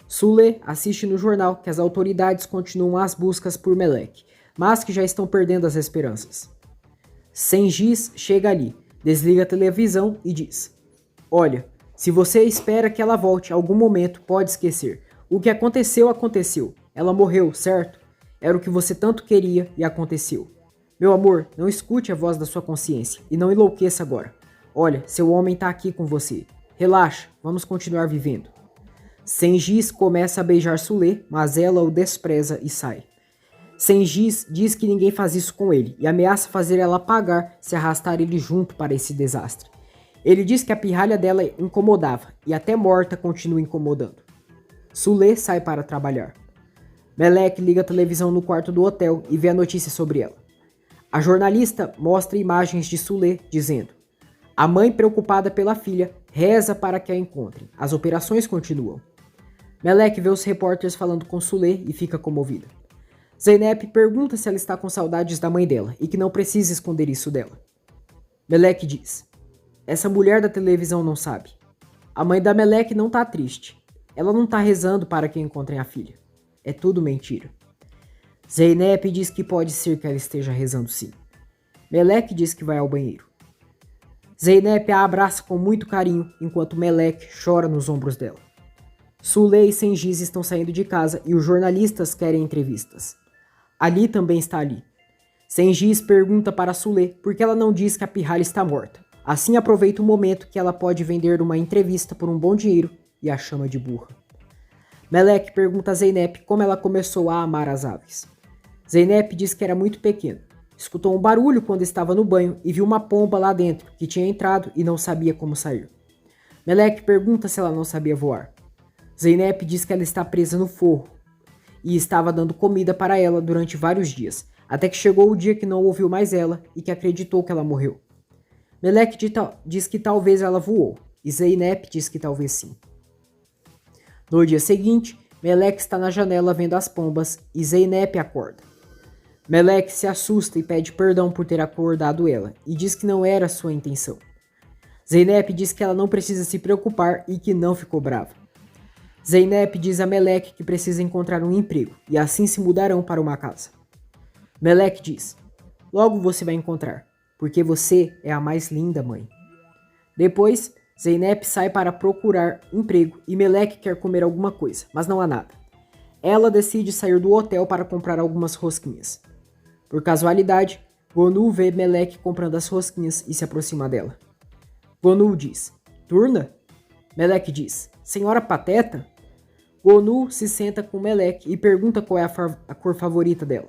Sule assiste no jornal que as autoridades continuam as buscas por Melek, mas que já estão perdendo as esperanças. Sengiz chega ali, desliga a televisão e diz: Olha, se você espera que ela volte a algum momento, pode esquecer. O que aconteceu, aconteceu. Ela morreu, certo? Era o que você tanto queria e aconteceu. Meu amor, não escute a voz da sua consciência e não enlouqueça agora. Olha, seu homem tá aqui com você. Relaxa, vamos continuar vivendo. Senjis começa a beijar Sule, mas ela o despreza e sai. Senjis diz que ninguém faz isso com ele e ameaça fazer ela pagar se arrastar ele junto para esse desastre. Ele diz que a pirralha dela incomodava e até morta continua incomodando. Sule sai para trabalhar. Melek liga a televisão no quarto do hotel e vê a notícia sobre ela. A jornalista mostra imagens de Sule dizendo: a mãe preocupada pela filha reza para que a encontrem. As operações continuam. Melek vê os repórteres falando com Sule e fica comovida. Zeynep pergunta se ela está com saudades da mãe dela e que não precisa esconder isso dela. Melek diz: essa mulher da televisão não sabe. A mãe da Melek não tá triste. Ela não tá rezando para que encontrem a filha. É tudo mentira. Zeynep diz que pode ser que ela esteja rezando sim. Melek diz que vai ao banheiro. Zeynep a abraça com muito carinho enquanto Melek chora nos ombros dela. Sule e Senjis estão saindo de casa e os jornalistas querem entrevistas. Ali também está Ali. Senjis pergunta para Sule por que ela não diz que a pirralha está morta. Assim aproveita o momento que ela pode vender uma entrevista por um bom dinheiro e a chama de burra. Melek pergunta a Zeynep como ela começou a amar as aves. Zeynep diz que era muito pequena. Escutou um barulho quando estava no banho e viu uma pomba lá dentro que tinha entrado e não sabia como sair. Melek pergunta se ela não sabia voar. Zeynep diz que ela está presa no forro e estava dando comida para ela durante vários dias, até que chegou o dia que não ouviu mais ela e que acreditou que ela morreu. Melek diz que talvez ela voou e Zeynep diz que talvez sim. No dia seguinte, Melek está na janela vendo as pombas e Zeynep acorda. Melek se assusta e pede perdão por ter acordado ela e diz que não era sua intenção. Zeynep diz que ela não precisa se preocupar e que não ficou brava. Zeynep diz a Melek que precisa encontrar um emprego e assim se mudarão para uma casa. Melek diz: logo você vai encontrar, porque você é a mais linda mãe. Depois, Zeynep sai para procurar emprego e Melek quer comer alguma coisa, mas não há nada. Ela decide sair do hotel para comprar algumas rosquinhas. Por casualidade, Gonu vê Melek comprando as rosquinhas e se aproxima dela. Gonu diz: Turna? Melek diz: Senhora Pateta? Gonu se senta com Melek e pergunta qual é a cor favorita dela.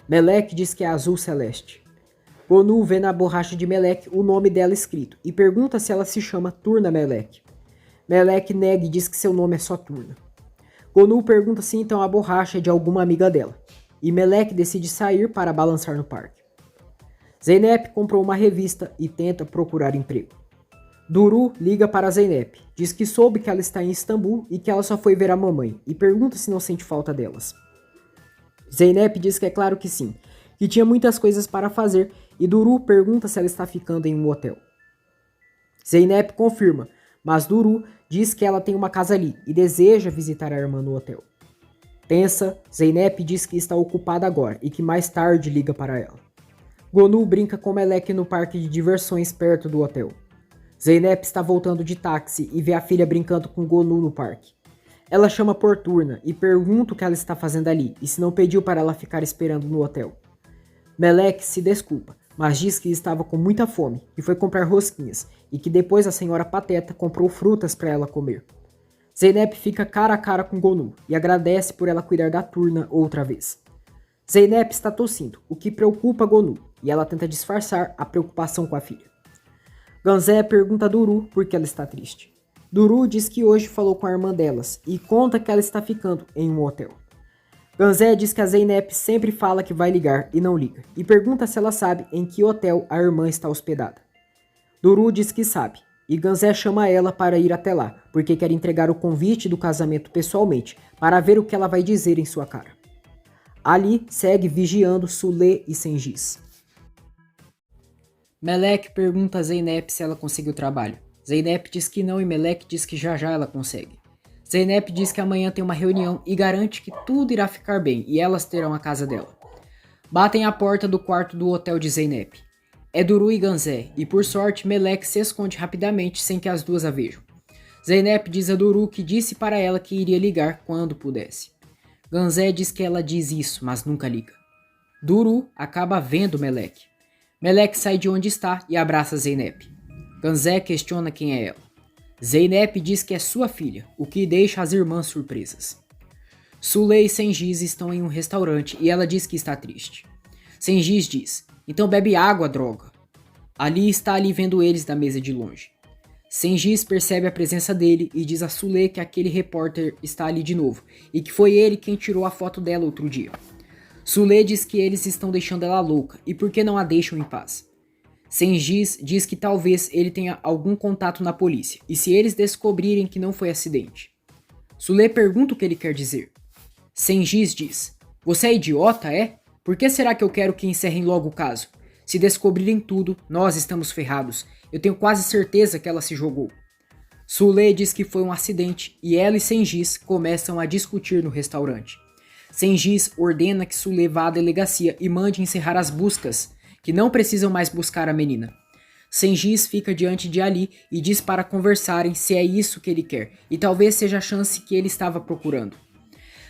Melek diz que é azul celeste. Gonu vê na borracha de Melek o nome dela escrito e pergunta se ela se chama Turna Melek. Melek nega e diz que seu nome é só Turna. Gonu pergunta se então a borracha é de alguma amiga dela. E Melek decide sair para balançar no parque. Zeynep comprou uma revista e tenta procurar emprego. Duru liga para Zeynep, diz que soube que ela está em Istambul e que ela só foi ver a mamãe e pergunta se não sente falta delas. Zeynep diz que é claro que sim, que tinha muitas coisas para fazer e Duru pergunta se ela está ficando em um hotel. Zeynep confirma, mas Duru diz que ela tem uma casa ali e deseja visitar a irmã no hotel. Tensa, Zeynep diz que está ocupada agora e que mais tarde liga para ela. Gonu brinca com Melek no parque de diversões perto do hotel. Zeynep está voltando de táxi e vê a filha brincando com Gonu no parque. Ela chama por Turna e pergunta o que ela está fazendo ali e se não pediu para ela ficar esperando no hotel. Melek se desculpa, mas diz que estava com muita fome e foi comprar rosquinhas e que depois a senhora Pateta comprou frutas para ela comer. Zeynep fica cara a cara com Gonu e agradece por ela cuidar da Turna outra vez. Zeynep está tossindo, o que preocupa Gonu, e ela tenta disfarçar a preocupação com a filha. Ganzé pergunta a Duru por que ela está triste. Duru diz que hoje falou com a irmã delas e conta que ela está ficando em um hotel. Ganzé diz que a Zeynep sempre fala que vai ligar e não liga, e pergunta se ela sabe em que hotel a irmã está hospedada. Duru diz que sabe, e Ganzé chama ela para ir até lá, porque quer entregar o convite do casamento pessoalmente, para ver o que ela vai dizer em sua cara. Ali segue vigiando Sule e Senjis. Melek pergunta a Zeynep se ela conseguiu trabalho. Zeynep diz que não e Melek diz que já ela consegue. Zeynep diz que amanhã tem uma reunião e garante que tudo irá ficar bem e elas terão a casa dela. Batem à porta do quarto do hotel de Zeynep. É Duru e Ganzé, e por sorte Meleque se esconde rapidamente sem que as duas a vejam. Zeynep diz a Duru que disse para ela que iria ligar quando pudesse. Ganzé diz que ela diz isso, mas nunca liga. Duru acaba vendo Meleque. Meleque sai de onde está e abraça Zeynep. Ganzé questiona quem é ela. Zeynep diz que é sua filha, o que deixa as irmãs surpresas. Sule e Sengiz estão em um restaurante e ela diz que está triste. Sengiz diz, então bebe água, droga. Ali está ali vendo eles da mesa de longe. Sengiz percebe a presença dele e diz a Sule que aquele repórter está ali de novo e que foi ele quem tirou a foto dela outro dia. Sule diz que eles estão deixando ela louca e por que não a deixam em paz. Sengiz diz que talvez ele tenha algum contato na polícia e se eles descobrirem que não foi acidente. Sule pergunta o que ele quer dizer. Sengiz diz, você é idiota, é? Por que será que eu quero que encerrem logo o caso? Se descobrirem tudo, nós estamos ferrados. Eu tenho quase certeza que ela se jogou. Sule diz que foi um acidente e ela e Sengiz começam a discutir no restaurante. Sengiz ordena que Sule vá à delegacia e mande encerrar as buscas, que não precisam mais buscar a menina. Sengiz fica diante de Ali e diz para conversarem se é isso que ele quer, e talvez seja a chance que ele estava procurando.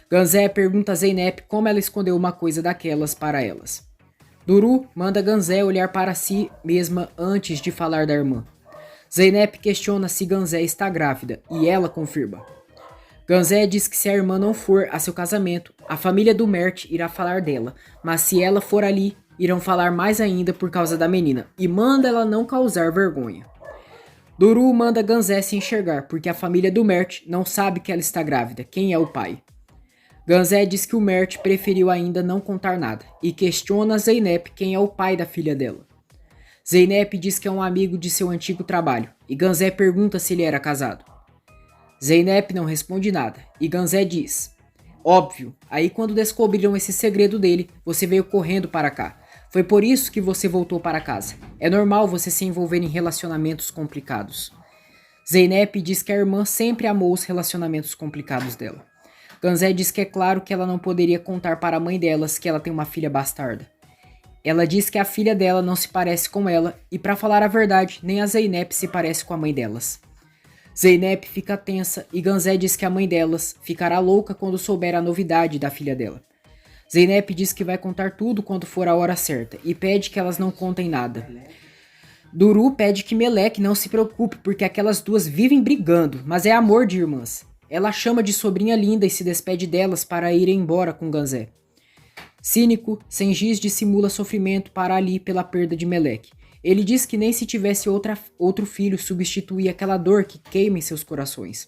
Ganzé pergunta a Zeynep como ela escondeu uma coisa daquelas para elas. Duru manda Ganzé olhar para si mesma antes de falar da irmã. Zeynep questiona se Ganzé está grávida e ela confirma. Ganzé diz que se a irmã não for a seu casamento, a família do Mert irá falar dela, mas se ela for ali, irão falar mais ainda por causa da menina e manda ela não causar vergonha. Duru manda Ganzé se enxergar porque a família do Mert não sabe que ela está grávida, quem é o pai. Ganzé diz que o Mert preferiu ainda não contar nada e questiona Zeynep quem é o pai da filha dela. Zeynep diz que é um amigo de seu antigo trabalho e Ganzé pergunta se ele era casado. Zeynep não responde nada e Ganzé diz, óbvio, aí quando descobriram esse segredo dele, você veio correndo para cá. Foi por isso que você voltou para casa. É normal você se envolver em relacionamentos complicados. Zeynep diz que a irmã sempre amou os relacionamentos complicados dela. Ganzé diz que é claro que ela não poderia contar para a mãe delas que ela tem uma filha bastarda. Ela diz que a filha dela não se parece com ela e, para falar a verdade, nem a Zeynep se parece com a mãe delas. Zeynep fica tensa e Ganzé diz que a mãe delas ficará louca quando souber a novidade da filha dela. Zeynep diz que vai contar tudo quando for a hora certa e pede que elas não contem nada. Duru pede que Meleque não se preocupe porque aquelas duas vivem brigando, mas é amor de irmãs. Ela chama de sobrinha linda e se despede delas para ir embora com Ganzé. Cínico, Sengiz dissimula sofrimento para Ali pela perda de Meleque. Ele diz que nem se tivesse outro filho substituía aquela dor que queima em seus corações.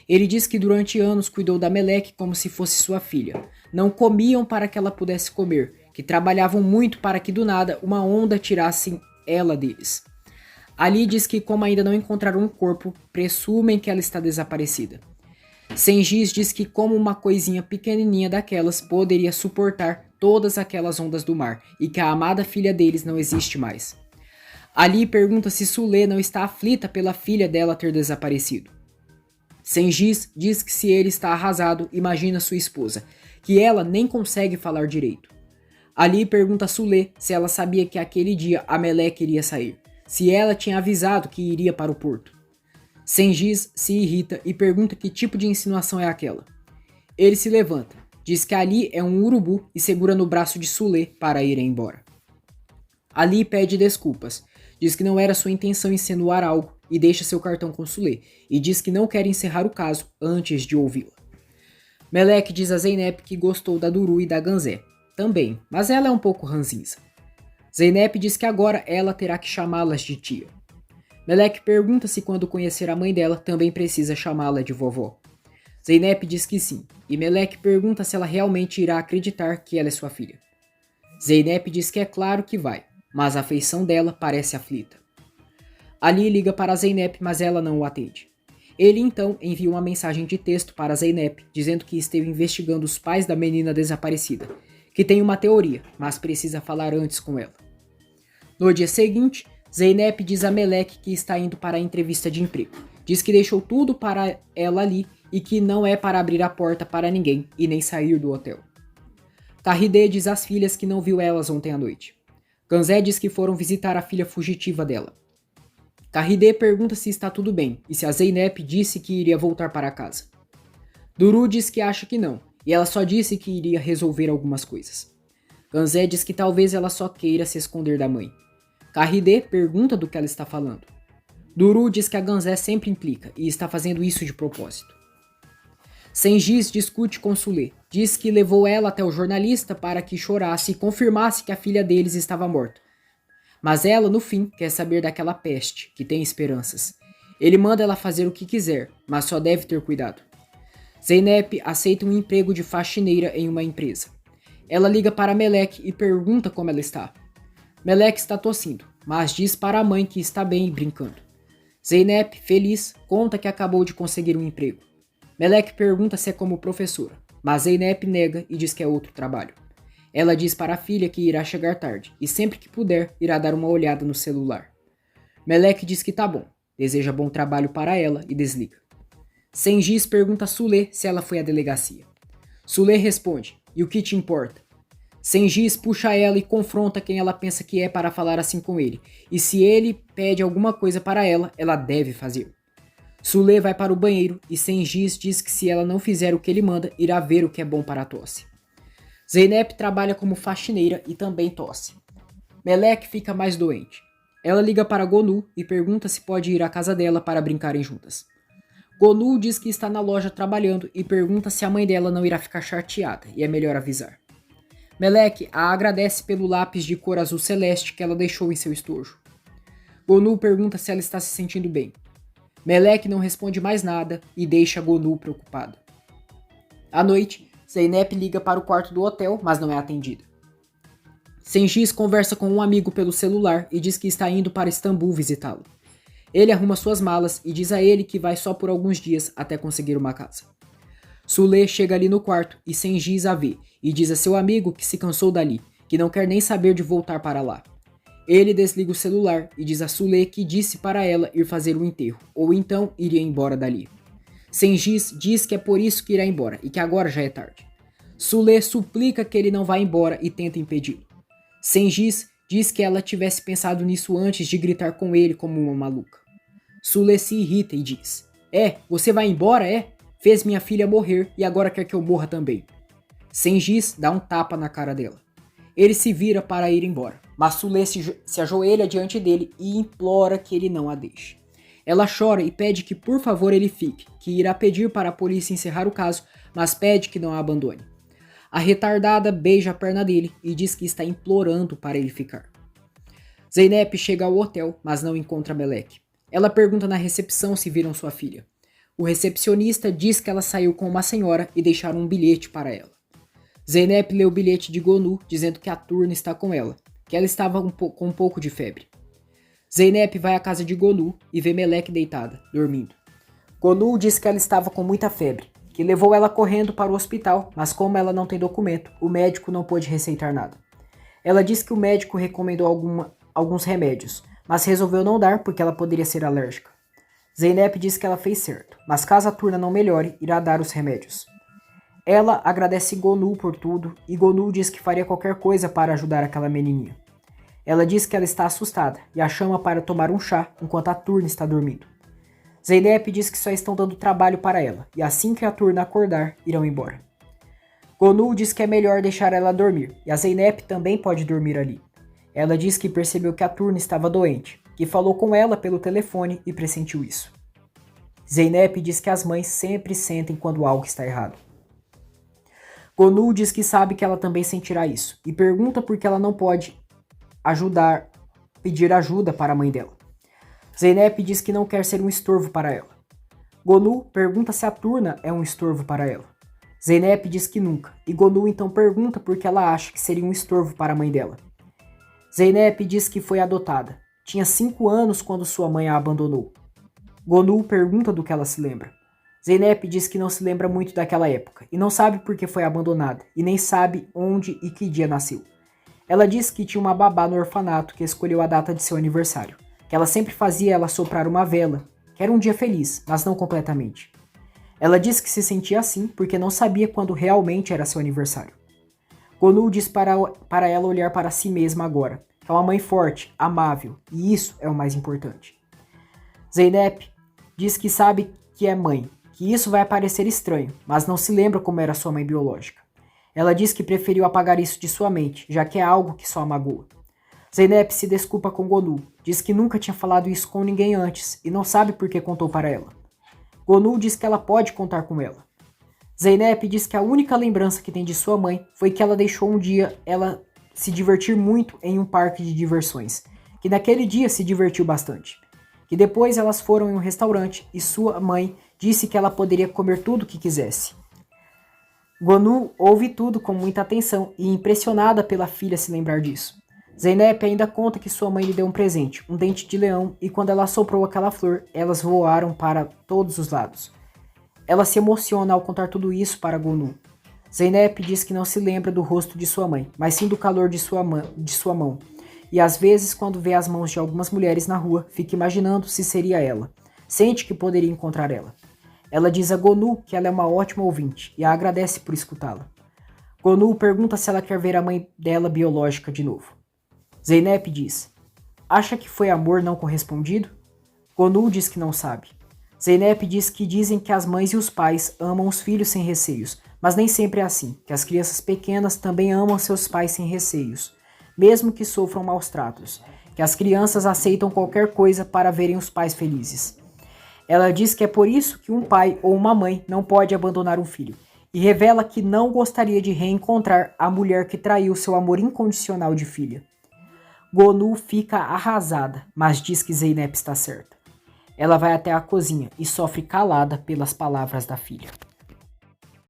Ele diz que durante anos cuidou da Meleque como se fosse sua filha. Não comiam para que ela pudesse comer, que trabalhavam muito para que do nada uma onda tirasse ela deles. Ali diz que como ainda não encontraram um corpo, presumem que ela está desaparecida. Sengiz diz que como uma coisinha pequenininha daquelas poderia suportar todas aquelas ondas do mar e que a amada filha deles não existe mais. Ali pergunta se Sule não está aflita pela filha dela ter desaparecido. Sengiz diz que se ele está arrasado, imagina sua esposa, que ela nem consegue falar direito. Ali pergunta a Sule se ela sabia que aquele dia a Meleque iria sair, se ela tinha avisado que iria para o porto. Sengiz se irrita e pergunta que tipo de insinuação é aquela. Ele se levanta, diz que Ali é um urubu e segura no braço de Sule para ir embora. Ali pede desculpas, diz que não era sua intenção insinuar algo e deixa seu cartão com Sule e diz que não quer encerrar o caso antes de ouvi-la. Meleque diz a Zeynep que gostou da Duru e da Ganzé, também, mas ela é um pouco ranzinza. Zeynep diz que agora ela terá que chamá-las de tia. Meleque pergunta se quando conhecer a mãe dela também precisa chamá-la de vovó. Zeynep diz que sim, e Meleque pergunta se ela realmente irá acreditar que ela é sua filha. Zeynep diz que é claro que vai, mas a feição dela parece aflita. Ali liga para Zeynep, mas ela não o atende. Ele então envia uma mensagem de texto para Zeynep, dizendo que esteve investigando os pais da menina desaparecida, que tem uma teoria, mas precisa falar antes com ela. No dia seguinte, Zeynep diz a Meleque que está indo para a entrevista de emprego. Diz que deixou tudo para ela ali e que não é para abrir a porta para ninguém e nem sair do hotel. Tahide diz às filhas que não viu elas ontem à noite. Kanzé diz que foram visitar a filha fugitiva dela. Carridé pergunta se está tudo bem e se a Zeynep disse que iria voltar para casa. Duru diz que acha que não, e ela só disse que iria resolver algumas coisas. Kanzé diz que talvez ela só queira se esconder da mãe. Carridé pergunta do que ela está falando. Duru diz que a Kanzé sempre implica e está fazendo isso de propósito. Sengiz discute com Sulê, diz que levou ela até o jornalista para que chorasse e confirmasse que a filha deles estava morta. Mas ela, no fim, quer saber daquela peste, que tem esperanças. Ele manda ela fazer o que quiser, mas só deve ter cuidado. Zeynep aceita um emprego de faxineira em uma empresa. Ela liga para Melek e pergunta como ela está. Melek está tossindo, mas diz para a mãe que está bem e brincando. Zeynep, feliz, conta que acabou de conseguir um emprego. Melek pergunta se é como professora, mas Zeynep nega e diz que é outro trabalho. Ela diz para a filha que irá chegar tarde e sempre que puder irá dar uma olhada no celular. Melek diz que tá bom, deseja bom trabalho para ela e desliga. Sengiz pergunta a Sulê se ela foi à delegacia. Sulê responde, e o que te importa? Sengiz puxa ela e confronta quem ela pensa que é para falar assim com ele, e se ele pede alguma coisa para ela, ela deve fazer. Sulê vai para o banheiro e Sengiz diz que se ela não fizer o que ele manda, irá ver o que é bom para a tosse. Zeynep trabalha como faxineira e também tosse. Melek fica mais doente. Ela liga para Gonu e pergunta se pode ir à casa dela para brincarem juntas. Gonu diz que está na loja trabalhando e pergunta se a mãe dela não irá ficar chateada e é melhor avisar. Melek a agradece pelo lápis de cor azul celeste que ela deixou em seu estojo. Gonu pergunta se ela está se sentindo bem. Melek não responde mais nada e deixa Gonu preocupado. À noite, Zeynep liga para o quarto do hotel, mas não é atendida. Sengiz conversa com um amigo pelo celular e diz que está indo para Istambul visitá-lo. Ele arruma suas malas e diz a ele que vai só por alguns dias até conseguir uma casa. Sulê chega ali no quarto e Sengiz a vê e diz a seu amigo que se cansou dali, que não quer nem saber de voltar para lá. Ele desliga o celular e diz a Sulê que disse para ela ir fazer o enterro, ou então iria embora dali. Sengiz diz que é por isso que irá embora e que agora já é tarde. Sulê suplica que ele não vá embora e tenta impedi-lo. Sengiz diz que ela tivesse pensado nisso antes de gritar com ele como uma maluca. Sulê se irrita e diz: você vai embora, é? Fez minha filha morrer e agora quer que eu morra também. Sengiz dá um tapa na cara dela. Ele se vira para ir embora, mas Sulê se ajoelha diante dele e implora que ele não a deixe. Ela chora e pede que por favor ele fique, que irá pedir para a polícia encerrar o caso, mas pede que não a abandone. A retardada beija a perna dele e diz que está implorando para ele ficar. Zeynep chega ao hotel, mas não encontra Melek. Ela pergunta na recepção se viram sua filha. O recepcionista diz que ela saiu com uma senhora e deixaram um bilhete para ela. Zeynep lê o bilhete de Gonu dizendo que a Turna está com ela, que ela estava com um pouco de febre. Zeynep vai à casa de Gonu e vê Melek deitada, dormindo. Gonu diz que ela estava com muita febre, que levou ela correndo para o hospital, mas como ela não tem documento, o médico não pôde receitar nada. Ela diz que o médico recomendou alguns remédios, mas resolveu não dar porque ela poderia ser alérgica. Zeynep diz que ela fez certo, mas caso a Turna não melhore, irá dar os remédios. Ela agradece Gonu por tudo e Gonu diz que faria qualquer coisa para ajudar aquela menininha. Ela diz que ela está assustada e a chama para tomar um chá enquanto a Turna está dormindo. Zeynep diz que só estão dando trabalho para ela e assim que a Turna acordar, irão embora. Gonu diz que é melhor deixar ela dormir e a Zeynep também pode dormir ali. Ela diz que percebeu que a Turna estava doente, que falou com ela pelo telefone e pressentiu isso. Zeynep diz que as mães sempre sentem quando algo está errado. Gonu diz que sabe que ela também sentirá isso e pergunta por que ela não pode pedir ajuda para a mãe dela. Zeynep diz que não quer ser um estorvo para ela. Gonu pergunta se a Turna é um estorvo para ela. Zeynep diz que nunca, e Gonu então pergunta por que ela acha que seria um estorvo para a mãe dela. Zeynep diz que foi adotada. Tinha 5 anos quando sua mãe a abandonou. Gonu pergunta do que ela se lembra. Zeynep diz que não se lembra muito daquela época, e não sabe por que foi abandonada, e nem sabe onde e que dia nasceu. Ela diz que tinha uma babá no orfanato que escolheu a data de seu aniversário, que ela sempre fazia ela soprar uma vela, que era um dia feliz, mas não completamente. Ela diz que se sentia assim porque não sabia quando realmente era seu aniversário. Gonu diz para ela olhar para si mesma agora, é uma mãe forte, amável, e isso é o mais importante. Zeynep diz que sabe que é mãe, que isso vai parecer estranho, mas não se lembra como era sua mãe biológica. Ela diz que preferiu apagar isso de sua mente, já que é algo que só a magoa. Zeynep se desculpa com Gonu, diz que nunca tinha falado isso com ninguém antes e não sabe por que contou para ela. Gonu diz que ela pode contar com ela. Zeynep diz que a única lembrança que tem de sua mãe foi que ela deixou um dia ela se divertir muito em um parque de diversões, que naquele dia se divertiu bastante. Que depois elas foram em um restaurante e sua mãe disse que ela poderia comer tudo o que quisesse. Gonu ouve tudo com muita atenção e impressionada pela filha se lembrar disso. Zeynep ainda conta que sua mãe lhe deu um presente, um dente de leão, e quando ela soprou aquela flor, elas voaram para todos os lados. Ela se emociona ao contar tudo isso para Gonu. Zeynep diz que não se lembra do rosto de sua mãe, mas sim do calor de sua mão. E às vezes, quando vê as mãos de algumas mulheres na rua, fica imaginando se seria ela. Sente que poderia encontrar ela. Ela diz a Gonu que ela é uma ótima ouvinte e a agradece por escutá-la. Gonu pergunta se ela quer ver a mãe dela biológica de novo. Zeynep diz: acha que foi amor não correspondido? Gonu diz que não sabe. Zeynep diz que dizem que as mães e os pais amam os filhos sem receios, mas nem sempre é assim, que as crianças pequenas também amam seus pais sem receios, mesmo que sofram maus tratos, que as crianças aceitam qualquer coisa para verem os pais felizes. Ela diz que é por isso que um pai ou uma mãe não pode abandonar um filho, e revela que não gostaria de reencontrar a mulher que traiu seu amor incondicional de filha. Gonu fica arrasada, mas diz que Zeynep está certa. Ela vai até a cozinha e sofre calada pelas palavras da filha.